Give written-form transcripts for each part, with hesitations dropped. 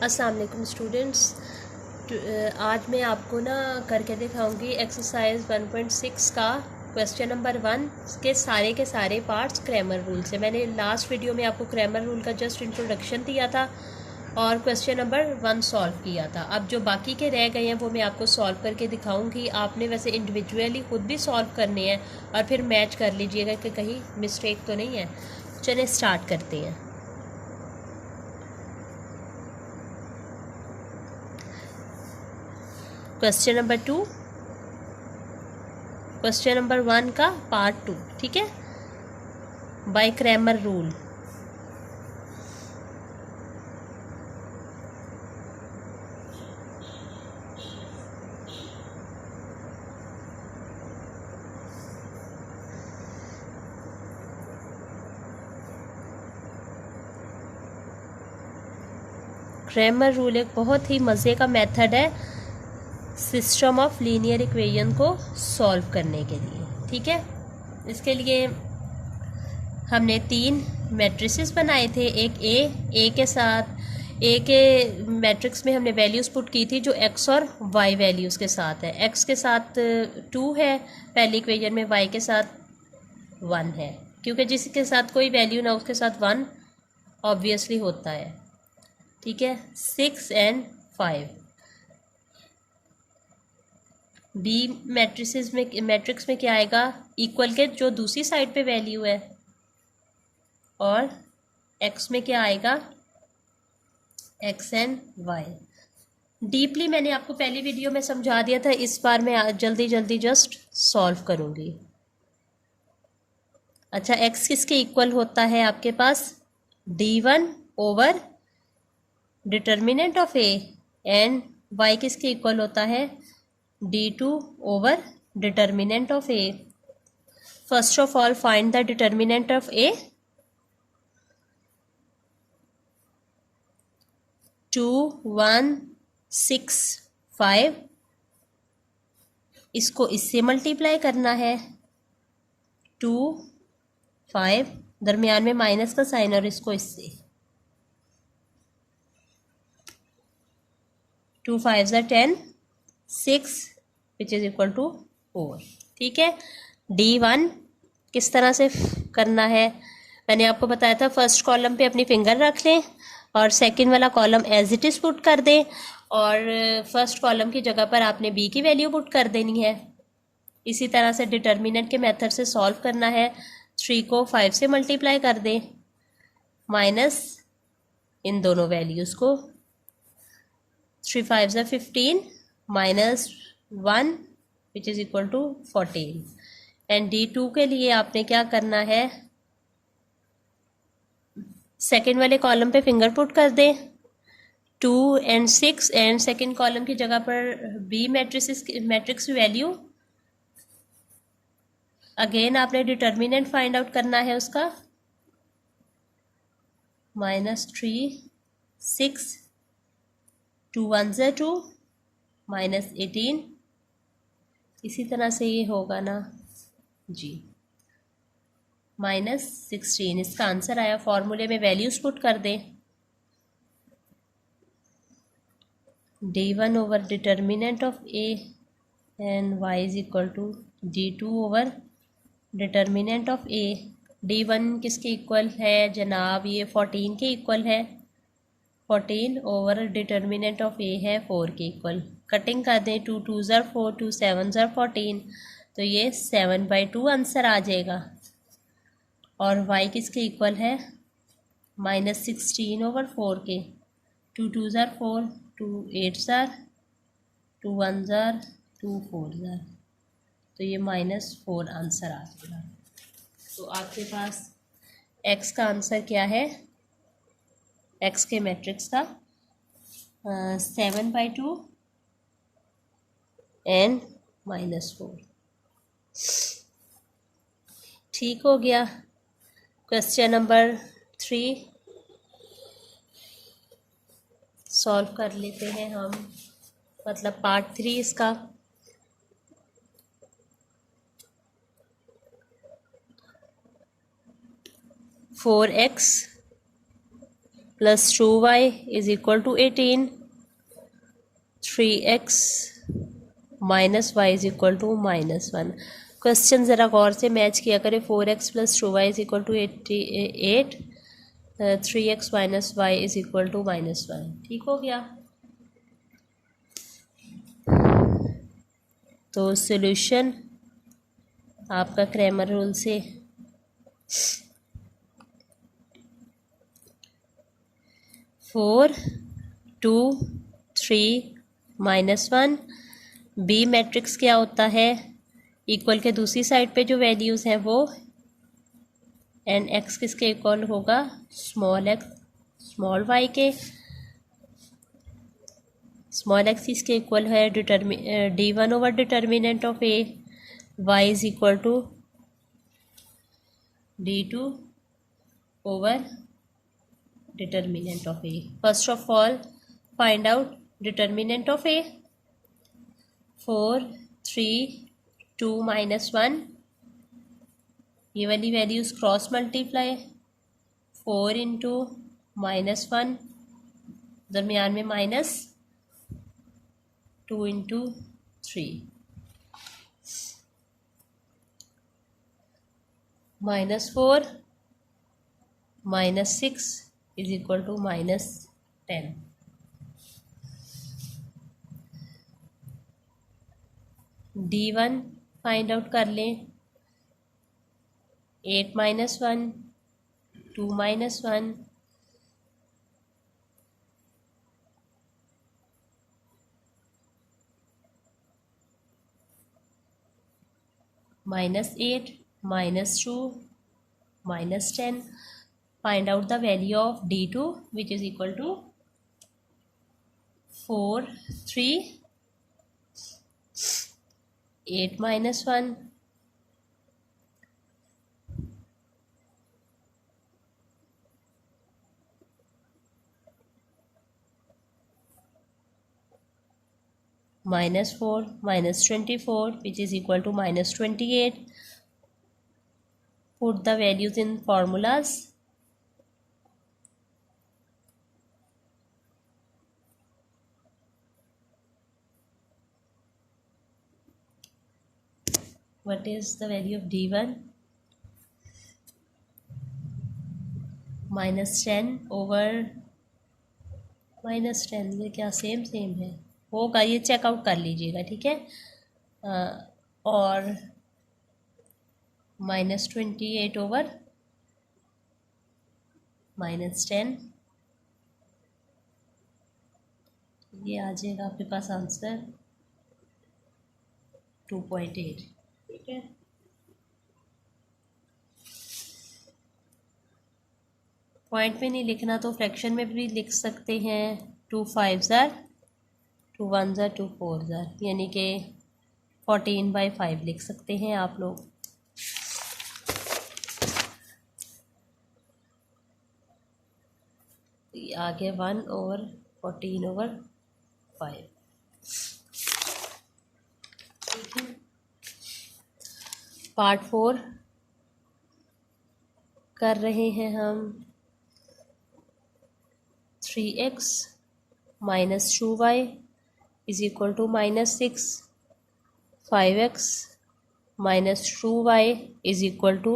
अस्सलाम वालेकुम स्टूडेंट्स। आज मैं आपको ना करके दिखाऊंगी एक्सरसाइज 1.6 का क्वेश्चन नंबर 1 के सारे पार्ट्स क्रैमर रूल से। मैंने लास्ट वीडियो में आपको क्रैमर रूल का जस्ट इंट्रोडक्शन दिया था और क्वेश्चन नंबर 1 सॉल्व किया था। अब जो बाकी के रह गए हैं वो मैं आपको सॉल्व करके दिखाऊंगी। आपने वैसे इंडिविजुअली खुद भी सॉल्व करने हैं और फिर मैच कर लीजिएगा कि कहीं मिस्टेक तो नहीं है। चलिए स्टार्ट करते हैं। क्वेश्चन नंबर 2, क्वेश्चन नंबर 1 का पार्ट 2, ठीक है, by Cramer rule. Cramer rule एक बहुत ही मज़े का मेथड है सिस्टम ऑफ लीनियर इक्वेशन को सॉल्व करने के लिए, ठीक है। इसके लिए हमने 3 मैट्रिसेस बनाए थे। एक ए के साथ ए के मैट्रिक्स में हमने वैल्यूज़ पुट की थी जो एक्स और वाई वैल्यूज़ के साथ है। एक्स के साथ 2 है पहली इक्वेशन में, वाई के साथ 1 है, क्योंकि जिसके साथ कोई वैल्यू ना उसके साथ 1 ऑब्वियसली होता है, ठीक है। 6 एंड 5 बी मैट्रिक्स में क्या आएगा, इक्वल के जो दूसरी साइड पे वैल्यू है, और एक्स में क्या आएगा, एक्स एंड वाई। डीपली मैंने आपको पहली वीडियो में समझा दिया था, इस बार मैं जल्दी जल्दी जस्ट सॉल्व करूंगी। अच्छा, एक्स किसके इक्वल होता है आपके पास, D1 over determinant of A, and Y किसके इक्वल होता है, D2 over determinant of A. First of all find the determinant of A. 2 1 6 5, इसको इससे मल्टीप्लाई करना है। 2 5, दरमियान में माइनस का साइन, और इसको इससे 2 5 10, 6 विच इज इक्वल टू 4, ठीक है। D1 किस तरह से करना है, मैंने आपको बताया था फर्स्ट कॉलम पे अपनी फिंगर रख लें और सेकंड वाला column as it is put कर दें, और फर्स्ट कॉलम की जगह पर आपने बी की वैल्यू पुट कर देनी है। इसी तरह से डिटर्मिनेंट के मेथड से सॉल्व करना है। 3 को 5 से मल्टीप्लाई कर दें, माइनस इन दोनों वैल्यूज़ को, 3 5 15, minus 1 which is equal to 14। And D2 के लिए आपने क्या करना है, सेकेंड वाले कॉलम पे फिंगर पुट कर दें, 2 एंड 6, एंड सेकेंड कॉलम की जगह पर बी मैट्रिक्स वैल्यू। अगेन आपने डिटर्मिनेंट फाइंड आउट करना है उसका, -3 6, 2 1 2, -18। इसी तरह से ये होगा ना जी, -16। इसका आंसर आया। फॉर्मूले में वैल्यूज पुट कर दें, D1 over determinant of A and y is equal to D2 over determinant of A. D1 किसके इक्वल है जनाब, ये 14 के इक्वल है। 14 ओवर डिटर्मिनेंट ऑफ ए है 4 के इक्वल। कटिंग कर दें, 2 2 4, 2 7 14, तो ये 7/2 आंसर आ जाएगा। और y किसके इक्वल है, -16 ओवर 4 के। 2 2 4, 2 8 2 1 2 4, तो ये -4 आंसर आ जाएगा। तो आपके पास x का आंसर क्या है, x के मैट्रिक्स का 7/2 एंड -4। ठीक हो गया। क्वेश्चन नंबर 3 सॉल्व कर लेते हैं हम, मतलब पार्ट 3 इसका। Four X plus 2y is equal to 18, 3x minus Y is equal to -1। Question ज़रा गौर से मैच किया करें। 4x plus 2y is equal to 8, 3x minus Y is equal to -1। ठीक हो गया। तो सॉल्यूशन आपका क्रैमर रूल से 4, 2, 3, -1। बी मैट्रिक्स क्या होता है? इक्वल के दूसरी साइड पे जो वैल्यूज़ हैं वो एंड एक्स किसके इक्वल होगा? स्मॉल एक्स स्मॉल वाई के। स्मॉल एक्स इसके इक्वल है D1 over determinant of A, Y is equal to D2 over determinant of A. First of all, find out determinant of A. 4, 3, 2 -1। ये वाली values cross multiply, 4 into -1, दरमियान में minus, 2 into 3, -4 -6 is equal to -10। D1 find out कर लें। 8 -1, 2 -1, -8, -2, -10। Find out the value of D2 which is equal to 4, 3, 8 -1, -4, -24 which is equal to -28. Put the values in formulas. What is the value of D1? -10 over -10, ये क्या same है? होगा, ये checkout कर लीजिएगा, ठीक है। और -28 ओवर -10, ये आ जाएगा आपके पास आंसर 2.8, ठीक है। पॉइंट में नहीं लिखना तो फ्रैक्शन में भी लिख सकते हैं। 2 5 ज़ार, 2 1 ज़ार, 2 4 ज़ार, यानी कि 14/5 लिख सकते हैं आप लोग। आगे 1 ओवर 14/5, ठीक है। पार्ट 4 कर रहे हैं हम। 3x minus 2y is equal to -6, 5x minus 2y is equal to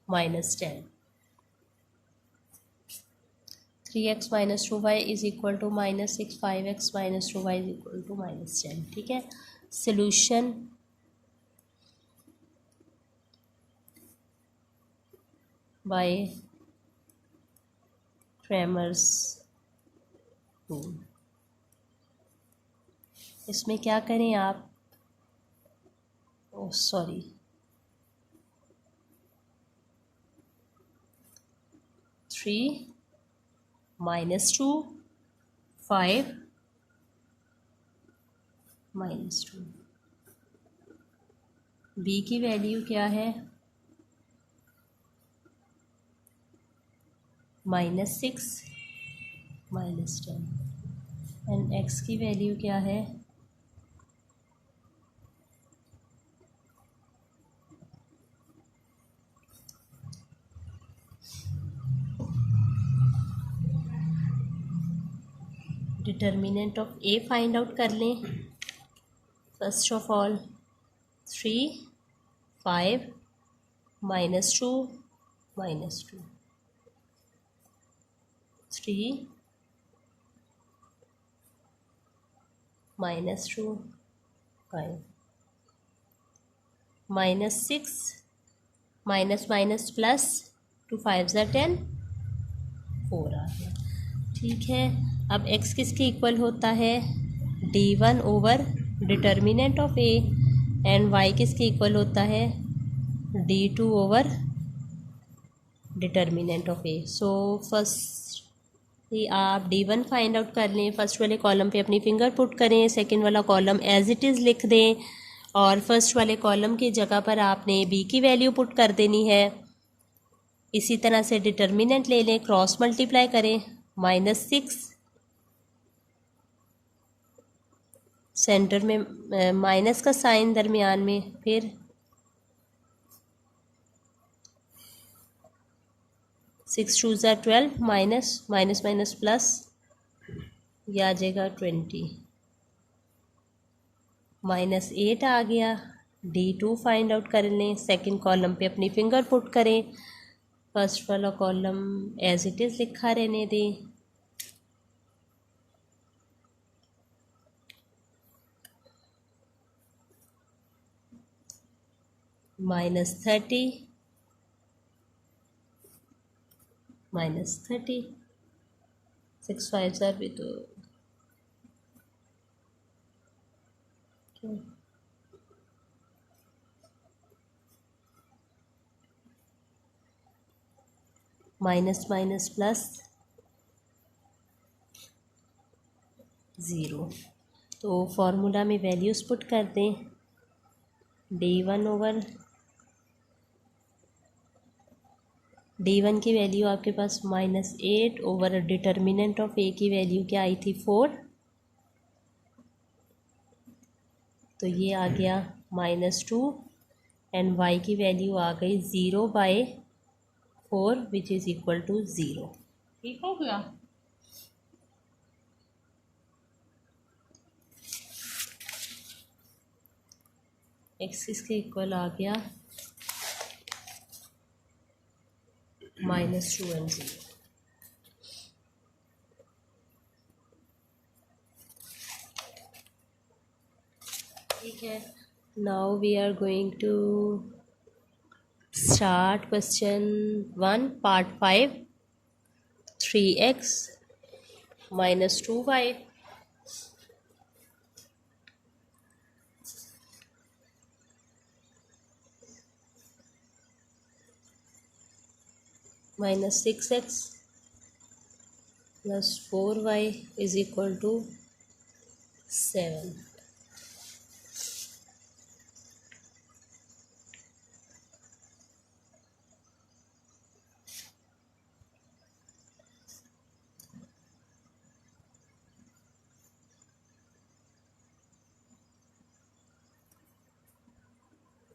-10। 3x minus 2y is equal to -6, 5x minus 2y is equal to -10, ठीक है। Solution by Cramer's rule. इसमें क्या करें आप, सॉरी, थ्री -2, 5 -2। बी की value क्या है? -6, -10। And x की वैल्यू क्या है? Determinant of A find out कर लें। First of all 3 5 -2 -2 3 -2 5 -6 minus minus plus 2 5 ज़ा 10 4 आ गया। ठीक है, अब x किसके इक्वल होता है d1 over determinant of a and y किसके इक्वल होता है d2 over determinant of a। So first आप d1 फाइंड आउट कर लें। फर्स्ट वाले कॉलम पे अपनी फिंगर पुट करें, सेकंड वाला कॉलम एज इट इज़ लिख दें और फर्स्ट वाले कॉलम की जगह पर आपने b की वैल्यू पुट कर देनी है। इसी तरह से डिटर्मिनेंट ले लें, क्रॉस मल्टीप्लाई करें, -6 सेंटर में माइनस का साइन दरमियान में, फिर 6 2 ज़ा 12 माइनस माइनस माइनस प्लस, यह आ जाएगा 20 -8 आ गया। d2 फाइंड आउट कर लें, सेकंड कॉलम पे अपनी फिंगर पुट करें, फर्स्ट वाला कॉलम एज इट इज़ लिखा रहने दें। -30 -30 6 5 ज़ा भी तो माइनस माइनस प्लस 0। तो फॉर्मूला में वैल्यूज़ पुट कर दें, d1 ओवर d1 की वैल्यू आपके पास -8 ओवर डिटर्मिनेंट ऑफ a की वैल्यू क्या आई थी 4, तो ये आ गया -2 एंड y की वैल्यू आ गई 0/4 विच इज़ इक्वल टू 0। ठीक हो गया। x इसके इक्वल आ गया -2 एंड 0। ठीक है, now we are going to start question 1 part 5। 3x -2y -6x plus 4y is equal to 7।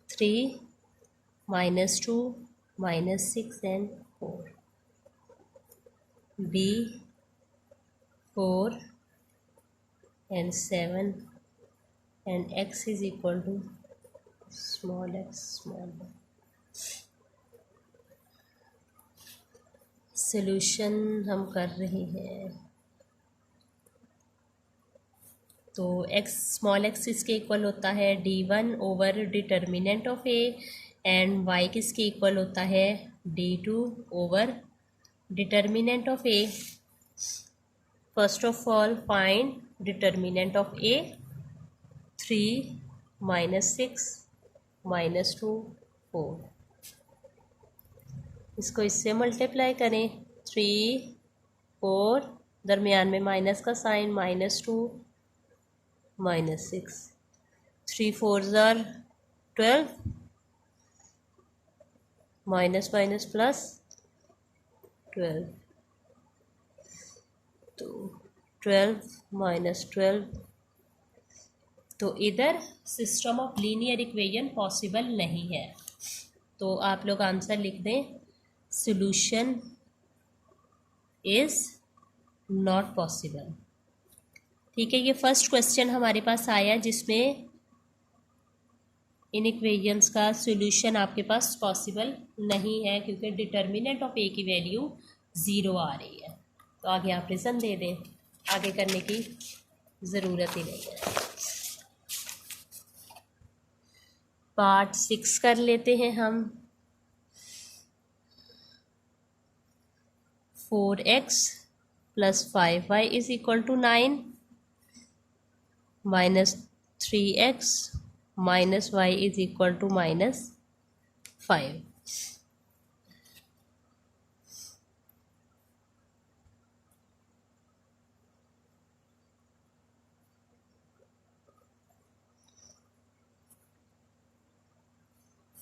-3 -2 -6 and 4, b 4 and 7 and x is equal to small x small y। Solution हम कर रहे हैं, तो x small x इसके equal होता है d1 over determinant of a and y किसके equal होता है d2 over determinant of a। First of all find determinant of a। 3 -6 -2 4, इसको इससे मल्टीप्लाई करें, 3 4 दरमियान में माइनस का साइन, -2 -6, 3 4 ज़ा 12 माइनस माइनस प्लस 12, तो 12 -12, तो इधर system of linear equation possible नहीं है। तो आप लोग आंसर लिख दें, सॉल्यूशन इज नॉट पॉसिबल। ठीक है, ये फर्स्ट क्वेश्चन हमारे पास आया जिसमें इन इक्वेशंस का सॉल्यूशन आपके पास पॉसिबल नहीं है क्योंकि डिटर्मिनेंट ऑफ ए की वैल्यू 0 आ रही है। तो आगे आप रीज़न दे दें, आगे करने की ज़रूरत ही नहीं है। पार्ट 6 कर लेते हैं हम। 4x + 5y = 9 -3x - y = -5।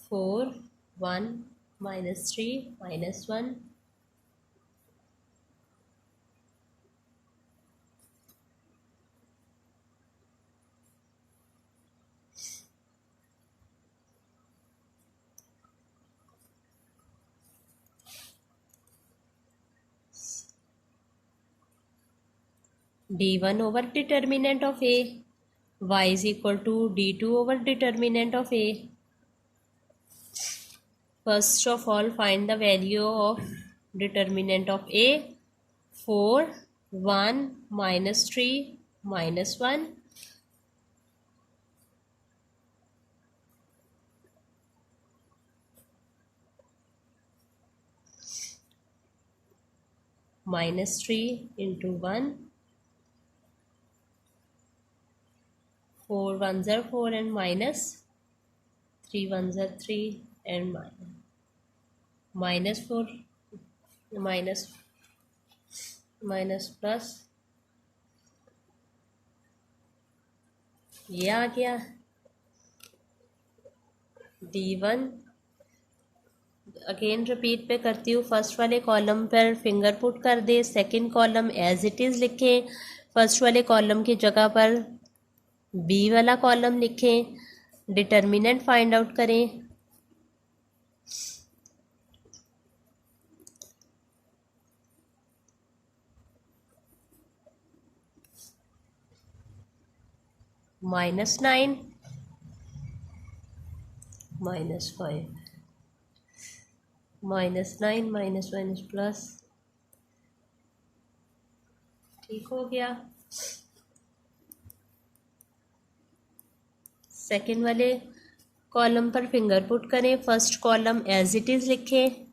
4 1 -3 -1 d1 over determinant of a, y = d2 over determinant of a. First of all, find the value of determinant of a. 4 1 -3 -1 -3 into 1, 4 1s are 4 and minus 3 1s are 3 and -4 minus plus ये आ गया d1। Again repeat पे करती हूँ, first वाले column पर finger put कर दे, second column as it is लिखें, फर्स्ट वाले कॉलम की जगह पर बी वाला कॉलम लिखें, डिटर्मिनेंट फाइंड आउट करें। -9 -5 -9 माइनस प्लस, ठीक हो गया। सेकेंड वाले कॉलम पर फिंगर पुट करें, first column as it is लिखें,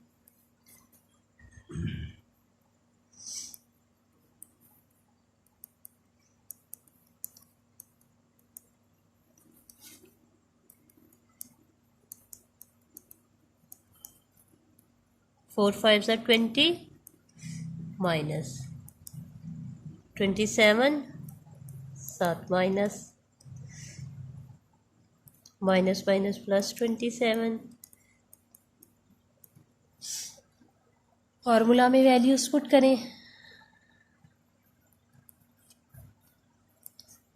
four 5s are 20 minus 27 7 minus plus 27। Formula में वैल्यूज पुट करें,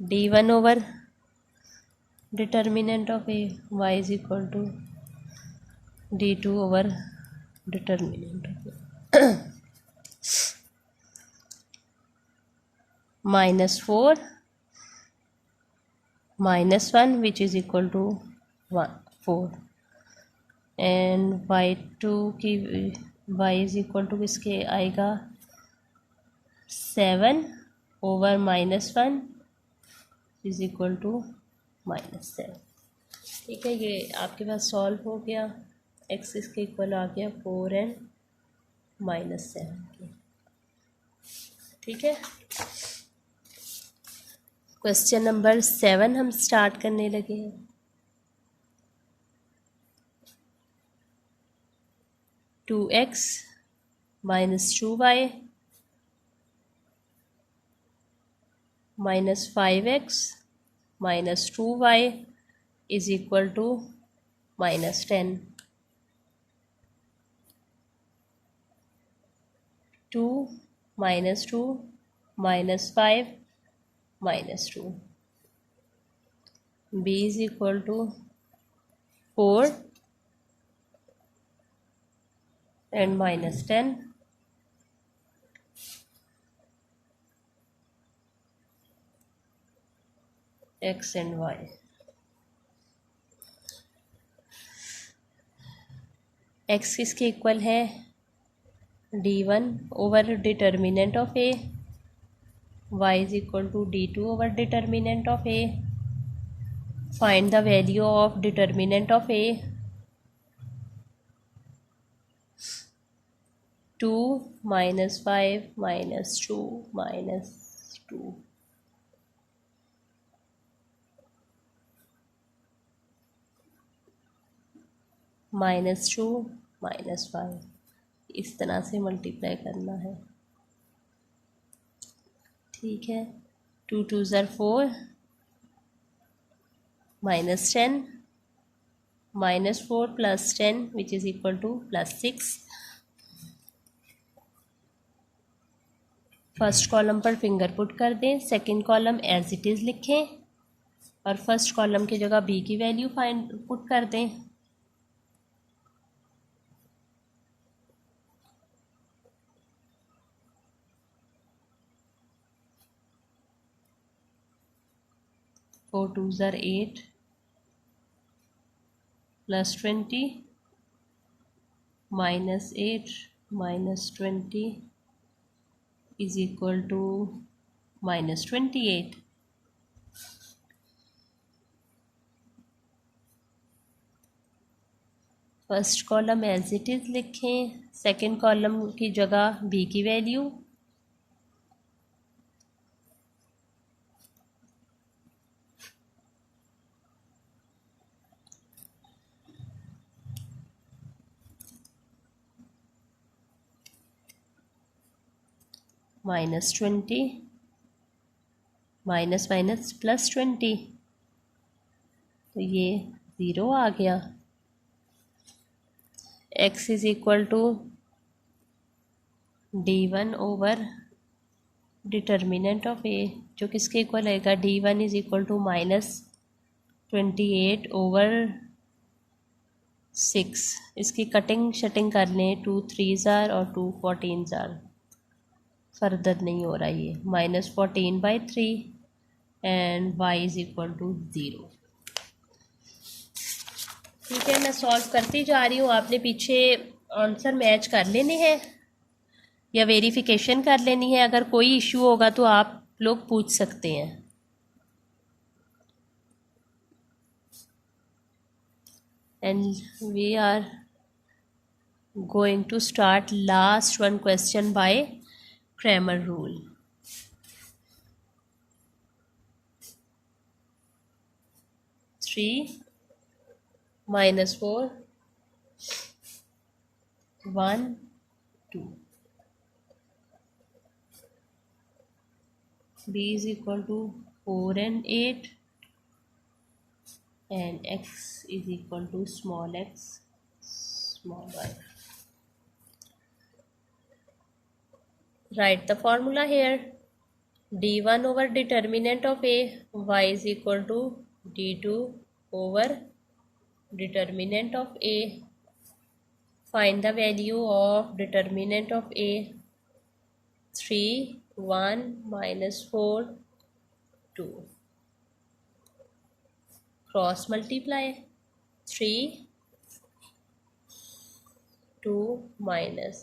d1 over determinant of a, y = d2 over determinant of a, -4 -1 which is equal to 4 and y2 की y is equal to किसके आएगा 7 over -1 is equal to -7। ठीक है, ये आपके पास solve हो गया, x इसके इक्वल आ गया 4 and -7 के। ठीक है, क्वेश्चन नंबर 7 हम स्टार्ट करने लगे हैं। 2x - 2y -5x - 2y is equal to -10। 2 - 2 -5 -2, b is equal to 4 and -10, X and Y. X किसके इक्वल है, d1 over determinant of A, y is equal to d2 over determinant of a. Find the value of determinant of a. 2 minus 5 minus 2 minus 2. Minus 2 minus 5, इस तरह से multiply करना है। ठीक है, 2 2 ज़र 4, minus 10, minus 4 plus 10 which is equal to plus 6। First column पर finger put कर दें, second column as it is लिखें और फर्स्ट कॉलम की जगह बी की वैल्यू फाइंड पुट कर दें। फोर 2 ज़र 8 plus 20 minus 8 minus 20 is equal to minus 28। First column as it is लिखें, सेकंड कॉलम की जगह बी की value. Minus 20 minus minus plus 20, तो ये 0 आ गया। x is equal to d1 over determinant of a, जो किसके इक्वल आएगा, d1 is equal to minus 28 over 6। इसकी कटिंग शटिंग कर लें, 2 3 ज़ार और 2 14 ज़ार, फर्दर नहीं हो रहा ये, minus 14/3 and y is equal to 0। ठीक है, मैं सॉल्व करती जा रही हूँ, आपने पीछे आंसर मैच कर लेने हैं या वेरिफिकेशन कर लेनी है। अगर कोई इश्यू होगा तो आप लोग पूछ सकते हैं। And we are going to start last one question by Cramer rule. Three minus 4 1 2, b is equal to 4 and 8 and x is equal to small x small y. Write the formula here. d1 over determinant of a, y is equal to d2 over determinant of a. Find the value of determinant of a. 3 1 minus 4 2. Cross multiply, 3 2 minus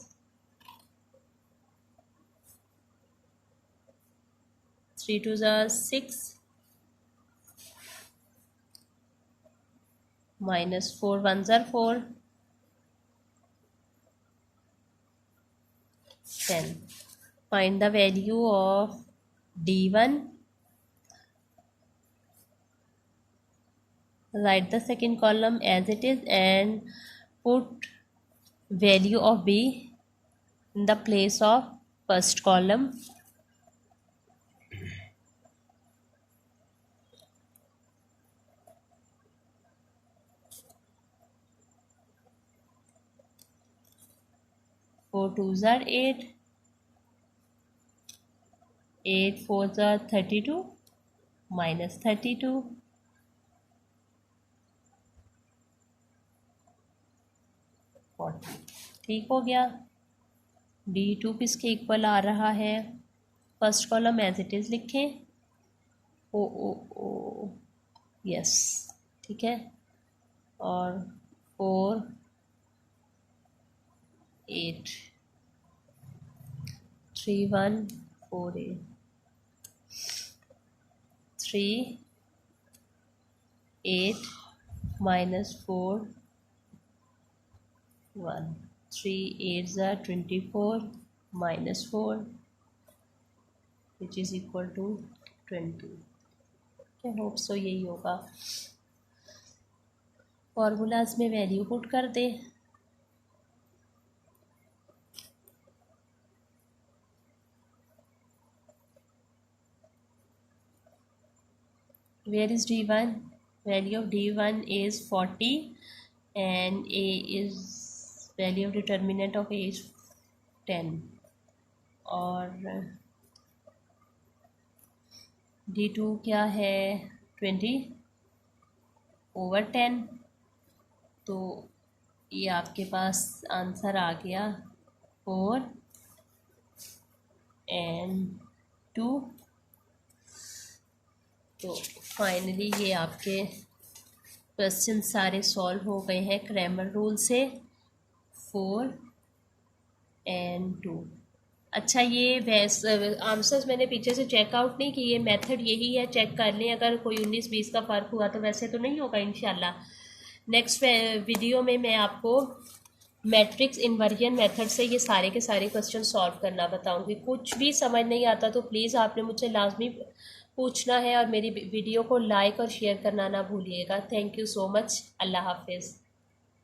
3 2 are 6 minus 4 1s are 4 10. Find the value of d1. Write the second column as it is and put value of b in the place of first column. Four 2s are 8 8 4s are 32 minus 32 40। ठीक हो गया। d2 किसके equal आ रहा है, first column as it is लिखें, oh yes, ठीक है, और 4 8 3 1 4 8 3 8 -4 1 3 8 are 24 -4 which is equal to 20। I hope so यही होगा। फॉर्मूलाज में वैल्यू पुट कर दे। Where is D1? Value of D1 is 40 and A is value of determinant of A is 10 और D2 क्या है 20/10। तो ये आपके पास आंसर आ गया 4 and 2। तो फाइनली ये आपके क्वेश्चन सारे सॉल्व हो गए हैं क्रैमर रूल से 4 and 2। अच्छा, ये आंसर्स मैंने पीछे से चेकआउट नहीं किए, मेथड यही है, चेक कर लें। अगर कोई 19-20 का फ़र्क हुआ तो वैसे तो नहीं होगा इंशाल्लाह। नेक्स्ट वीडियो में मैं आपको मैट्रिक्स इन्वर्जन मेथड से ये सारे के सारे क्वेश्चन सॉल्व करना बताऊंगी। कुछ भी समझ नहीं आता तो प्लीज़ आपने मुझसे लाजमी पूछना है और मेरी वीडियो को लाइक और शेयर करना ना भूलिएगा। Thank you so much. अल्लाह हाफिज़।